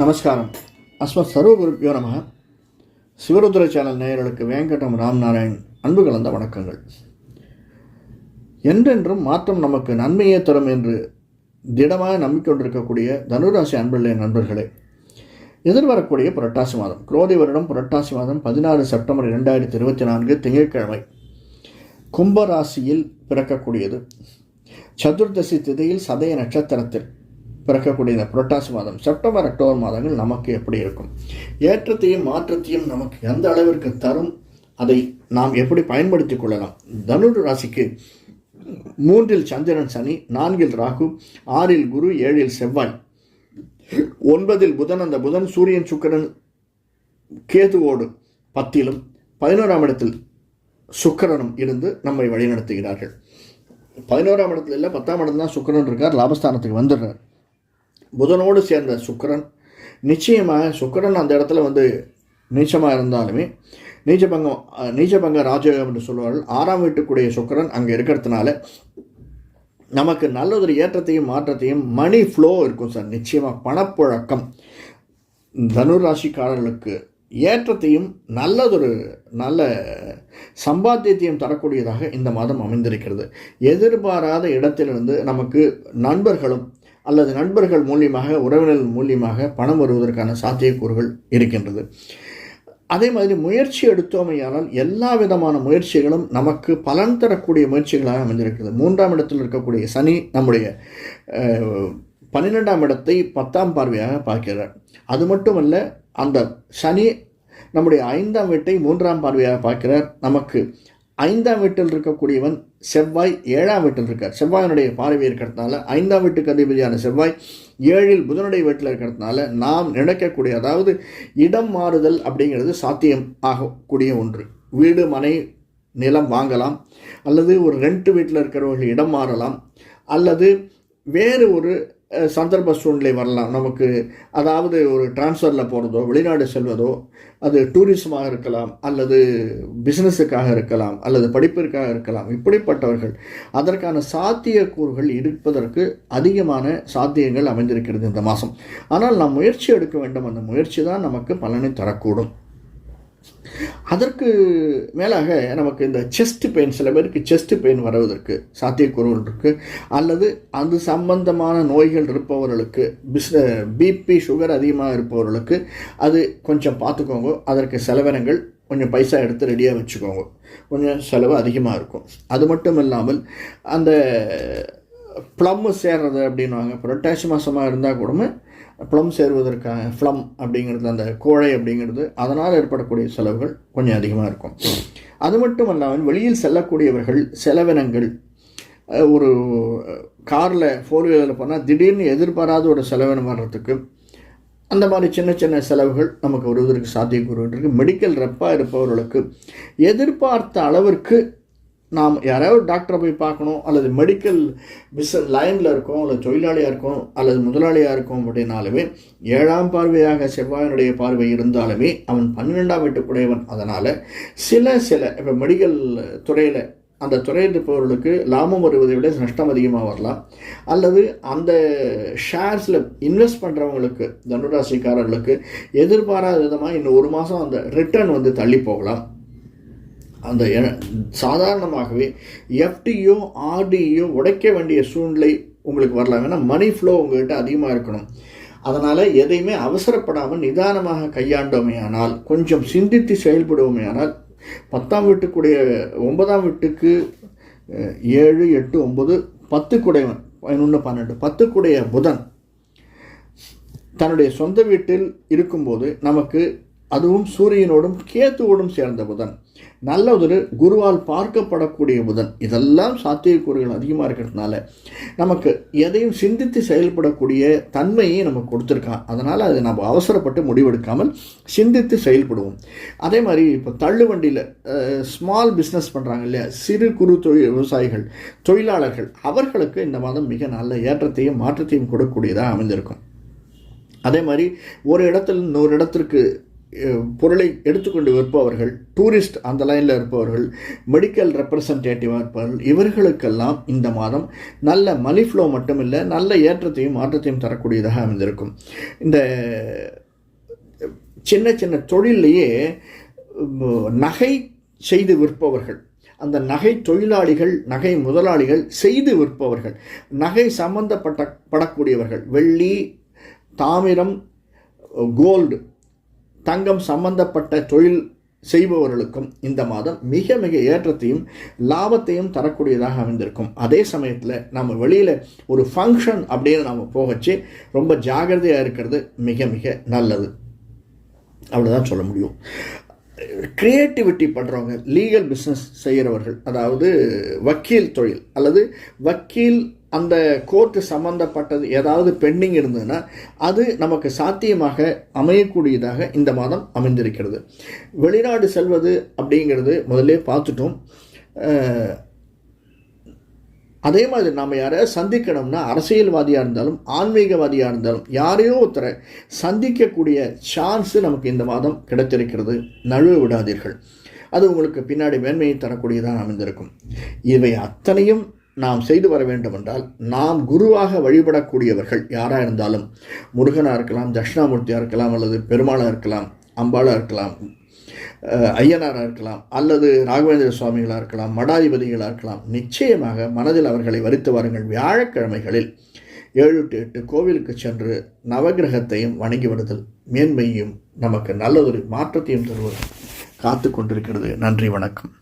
நமஸ்காரம். அஸ்மத் சர்வகுருப்பியோ நம. சிவருத்ர சேனல் நேயர்களுக்கு வேங்கடம் ராம்நாராயண் அன்பு கலந்த வணக்கங்கள். என்றென்றும் மாற்றம் நமக்கு நன்மையே தரும் என்று திடமாக நம்பிக்கொண்டிருக்கக்கூடிய தனுராசி அன்புள்ள நண்பர்களே, எதிர்வரக்கூடிய புரட்டாசி மாதம், குரோதி வருடம் புரட்டாசி மாதம் 16 செப்டம்பர் 2024 திங்கட்கிழமை, கும்பராசியில் பிறக்கக்கூடியது. சதுர்தசி திதியில் சதய நட்சத்திரத்தில் பிறக்கக்கூடிய இந்த புரட்டாசி மாதம், செப்டம்பர் அக்டோபர் மாதங்கள் நமக்கு எப்படி இருக்கும், ஏற்றத்தையும் மாற்றத்தையும் நமக்கு எந்த அளவிற்கு தரும், அதை நாம் எப்படி பயன்படுத்திக் கொள்ளலாம். தனுர் ராசிக்கு 3இல் சந்திரன் சனி, 4இல் ராகு, 6இல் குரு, 7இல் செவ்வாய், 9இல் புதன். அந்த புதன் சூரியன் சுக்கிரன் கேதுவோடு 10இலும் 11ஆம் இடத்தில் சுக்கிரனும் இருந்து நம்மை வழிநடத்துகிறார்கள். 11ஆம் இடத்துல இல்லை, 10ஆம் இடத்துல தான் சுக்கிரன் இருக்கார், லாபஸ்தானத்துக்கு வந்துடுறார். புதனோடு சேர்ந்த சுக்கிரன் நிச்சயமாக, சுக்கிரன் அந்த இடத்துல நீச்சமாக இருந்தாலுமே நீச்சபங்க ராஜயோகம் என்று சொல்வார்கள். 6ஆம் வீட்டுக்குடைய சுக்கிரன் அங்கே இருக்கிறதுனால நமக்கு நல்லதொரு ஏற்றத்தையும் மாற்றத்தையும், மணி ஃப்ளோ இருக்கும் சார். நிச்சயமாக பணப்புழக்கம் தனுர் ராசிக்காரர்களுக்கு ஏற்றத்தையும் நல்ல சம்பாத்தியத்தையும் தரக்கூடியதாக இந்த மாதம் அமைந்திருக்கிறது. எதிர்பாராத இடத்திலிருந்து நமக்கு நண்பர்களும் அல்லது நண்பர்கள் மூலியமாக, உறவினர்கள் மூலியமாக பணம் வருவதற்கான சாத்தியக்கூறுகள் இருக்கின்றது. அதே மாதிரி முயற்சி எடுத்தோமையானால் எல்லா விதமான முயற்சிகளும் நமக்கு பலன் தரக்கூடிய முயற்சிகளாக அமைந்திருக்கிறது. 3ஆம் இடத்தில் இருக்கக்கூடிய சனி நம்முடைய 12ஆம் இடத்தை 10ஆம் பார்வையாக பார்க்கிறார். அது மட்டுமல்ல, அந்த சனி நம்முடைய 5ஆம் வீட்டை 3ஆம் பார்வையாக பார்க்கிறார். நமக்கு 5ஆம் வீட்டில் இருக்கக்கூடியவன் செவ்வாய் 7ஆம் வீட்டில் இருக்கார். செவ்வாயினுடைய பார்வை இருக்கிறதுனால 5ஆம் வீட்டுக்கு அதிபதியான செவ்வாய் 7இல் புதனுடைய வீட்டில் இருக்கிறதுனால நாம் நினைக்கக்கூடிய, அதாவது இடம் மாறுதல் அப்படிங்கிறது சாத்தியம் ஆகக்கூடிய ஒன்று. வீடு, மனை, நிலம் வாங்கலாம், அல்லது ஒரு ரெண்ட் வீட்டில் இருக்கிறவர்கள் இடம் மாறலாம், அல்லது வேறு ஒரு சந்தர்ப்ப சூழ்நிலை வரலாம் நமக்கு. அதாவது ஒரு டிரான்ஸ்ஃபரில் போகிறதோ, வெளிநாடு செல்வதோ, அது டூரிசமாக இருக்கலாம், அல்லது பிஸ்னஸுக்காக இருக்கலாம், அல்லது படிப்பிற்காக இருக்கலாம். இப்படிப்பட்டவர்கள் அதற்கான சாத்தியக்கூறுகள் இருப்பதற்கு அதிகமான சாத்தியங்கள் அமைந்திருக்கிறது இந்த மாதம். ஆனால் நாம் முயற்சி எடுக்க வேண்டும். அந்த முயற்சி தான் நமக்கு பலனை தரக்கூடும். அதற்கு மேலாக நமக்கு இந்த செஸ்ட் பெயின், சில பேருக்கு செஸ்ட் பெயின் வருவதற்கு சாத்தியக்கூறுகள் இருக்குது. அல்லது அது சம்பந்தமான நோய்கள் இருப்பவர்களுக்கு, பிபி சுகர் அதிகமாக இருப்பவர்களுக்கு அது கொஞ்சம் பார்த்துக்கோங்க. அதற்கு செலவினங்கள் கொஞ்சம் பைசா எடுத்து ரெடியாக வச்சுக்கோங்க. கொஞ்சம் செலவு அதிகமாக இருக்கும். அது மட்டும் இல்லாமல் அந்த ப்ளம் சேர்றது அப்படின்வாங்க. புரட்டாசி மாதமாக இருந்தால் கூட ப்ளம் சேருவதற்கான ஃப்ளம் அப்படிங்கிறது, அந்த கோழை அப்படிங்கிறது, அதனால் ஏற்படக்கூடிய செலவுகள் கொஞ்சம் அதிகமாக இருக்கும். அது மட்டும் இல்லாமல் வெளியில் செல்லக்கூடியவர்கள் செலவினங்கள், ஒரு காரில் 4 வீலரில் போனால் திடீர்னு எதிர்பாராத ஒரு செலவினம் வர்றதுக்கு, அந்த மாதிரி சின்ன சின்ன செலவுகள் நமக்கு வருவதற்கு சாத்தியக்கூறு இருக்குது. மெடிக்கல் ரெப்பாக இருப்பவர்களுக்கு எதிர்பார்த்த அளவிற்கு நாம் யாராவது டாக்டரை போய் பார்க்கணும், அல்லது மெடிக்கல் லைனில் இருக்கோம், அல்லது தொழிலாளியாக இருக்கோம், அல்லது முதலாளியாக இருக்கோம் அப்படின்னாலுமே 7ஆம் பார்வையாக செவ்வாயினுடைய பார்வை இருந்தாலுமே அவன் 12ஆம் வீட்டுக்குடையவன். அதனால் சில இப்போ மெடிக்கல் துறையில், அந்த துறையில் இருப்பவர்களுக்கு லாபம் வருவதை விட நஷ்டம் அதிகமாக வரலாம். அல்லது அந்த ஷேர்ஸில் இன்வெஸ்ட் பண்ணுறவங்களுக்கு, தனுராசிக்காரர்களுக்கு எதிர்பாராத விதமாக இன்னும் 1 மாதம் அந்த ரிட்டர்ன் தள்ளி போகலாம். அந்த சாதாரணமாகவே எஃப்டியோ ஆர்டியோ உடைக்க வேண்டிய சூழ்நிலை உங்களுக்கு வரலாம். ஏன்னா மணி ஃப்ளோ உங்கள்கிட்ட அதிகமாக இருக்கணும். அதனால் எதையுமே அவசரப்படாமல் நிதானமாக கையாண்டோமே ஆனால், கொஞ்சம் சிந்தித்து செயல்படுவோமே ஆனால், 10ஆம் வீட்டுக்குடைய 9ஆம் வீட்டுக்கு 7, 8, 9, 10 குடையவன் 11, 12, 10 குடைய புதன் தன்னுடைய சொந்த வீட்டில் இருக்கும்போது நமக்கு, அதுவும் சூரியனோடும் கேத்துவோடும் சேர்ந்த புதன், நல்ல ஒரு குருவால் பார்க்கப்படக்கூடிய புதன், இதெல்லாம் சாத்தியக்கூறுகள் அதிகமாக இருக்கிறதுனால நமக்கு எதையும் சிந்தித்து செயல்படக்கூடிய தன்மையை நமக்கு கொடுத்துருக்கான். அதனால் அதை நம்ம அவசரப்பட்டு முடிவெடுக்காமல் சிந்தித்து செயல்படுவோம். அதே மாதிரி இப்போ தள்ளுவண்டியில் ஸ்மால் பிஸ்னஸ் பண்ணுறாங்க இல்லையா, சிறு குறு விவசாயிகள், தொழிலாளர்கள், அவர்களுக்கு இந்த மாதம் மிக நல்ல ஏற்றத்தையும் மாற்றத்தையும் கொடுக்கக்கூடியதாக அமைந்திருக்கும். அதே மாதிரி ஒரு இடத்துல இன்னொரு இடத்திற்கு பொருளை எடுத்துக்கொண்டு விற்பவர்கள், டூரிஸ்ட் அந்த லைனில் இருப்பவர்கள், மெடிக்கல் ரெப்ரசன்டேட்டிவாக இருப்பவர்கள், இவர்களுக்கெல்லாம் இந்த மாதம் நல்ல மணி ஃப்ளோ மட்டும் இல்லை, நல்ல ஏற்றத்தையும் மாற்றத்தையும் தரக்கூடியதாக அமைந்திருக்கும். இந்த சின்ன சின்ன தொழிலையே நகை செய்து விற்பவர்கள், அந்த நகை தொழிலாளிகள், நகை முதலாளிகள், செய்து விற்பவர்கள், நகை சம்பந்தப்படக்கூடியவர்கள், வெள்ளி, தாமிரம், கோல்டு, தங்கம் சம்பந்தப்பட்ட தொழில் செய்பவர்களுக்கும் இந்த மாதம் மிக மிக ஏற்றத்தையும் லாபத்தையும் தரக்கூடியதாக அமைந்திருக்கும். அதே சமயத்தில் நம்ம வெளியில் ஒரு ஃபங்க்ஷன் அப்படின்னு நம்ம போகச்சு ரொம்ப ஜாகிரதையாக இருக்கிறது மிக மிக நல்லது. அவ்வளோதான் சொல்ல முடியும். க்ரியேட்டிவிட்டி பண்ணுறவங்க, லீகல் பிஸ்னஸ் செய்கிறவர்கள், அதாவது வக்கீல் தொழில் அல்லது வக்கீல் அந்த கோர்ட்டு சம்பந்தப்பட்டது ஏதாவது பெண்டிங் இருந்ததுன்னா அது நமக்கு சாத்தியமாக அமையக்கூடியதாக இந்த மாதம் அமைந்திருக்கிறது. வெளிநாடு செல்வது அப்படிங்கிறது முதல்ல பார்த்துட்டோம். அதே மாதிரி நாம் யாரையாவது சந்திக்கணும்னா அரசியல்வாதியாக இருந்தாலும் ஆன்மீகவாதியாக இருந்தாலும் யாரையோ ஒருத்தரை சந்திக்கக்கூடிய சான்ஸு நமக்கு இந்த மாதம் கிடைத்திருக்கிறது. நழுவ விடாதீர்கள். அது உங்களுக்கு பின்னாடி மேன்மையை தரக்கூடியதாக அமைந்திருக்கும். இவை அத்தனையும் நாம் செய்து வர வேண்டும் என்றால் நாம் குருவாக வழிபடக்கூடியவர்கள் யாராக இருந்தாலும், முருகனாக இருக்கலாம், தட்சிணாமூர்த்தியாக இருக்கலாம், அல்லது பெருமாளாக இருக்கலாம், அம்பாளாக இருக்கலாம், ஐயனாராக இருக்கலாம், அல்லது ராகவேந்திர சுவாமிகளாக இருக்கலாம், மடாதிபதிகளாக இருக்கலாம், நிச்சயமாக மனதில் அவர்களை வரித்து வாருங்கள். வியாழக்கிழமைகளில் 7 to 8 கோவிலுக்கு சென்று நவகிரகத்தையும் வணங்கி வருதல் மேன்மையும் நமக்கு நல்லதொரு மாற்றத்தையும் தருவது காத்து கொண்டிருக்கிறது. நன்றி, வணக்கம்.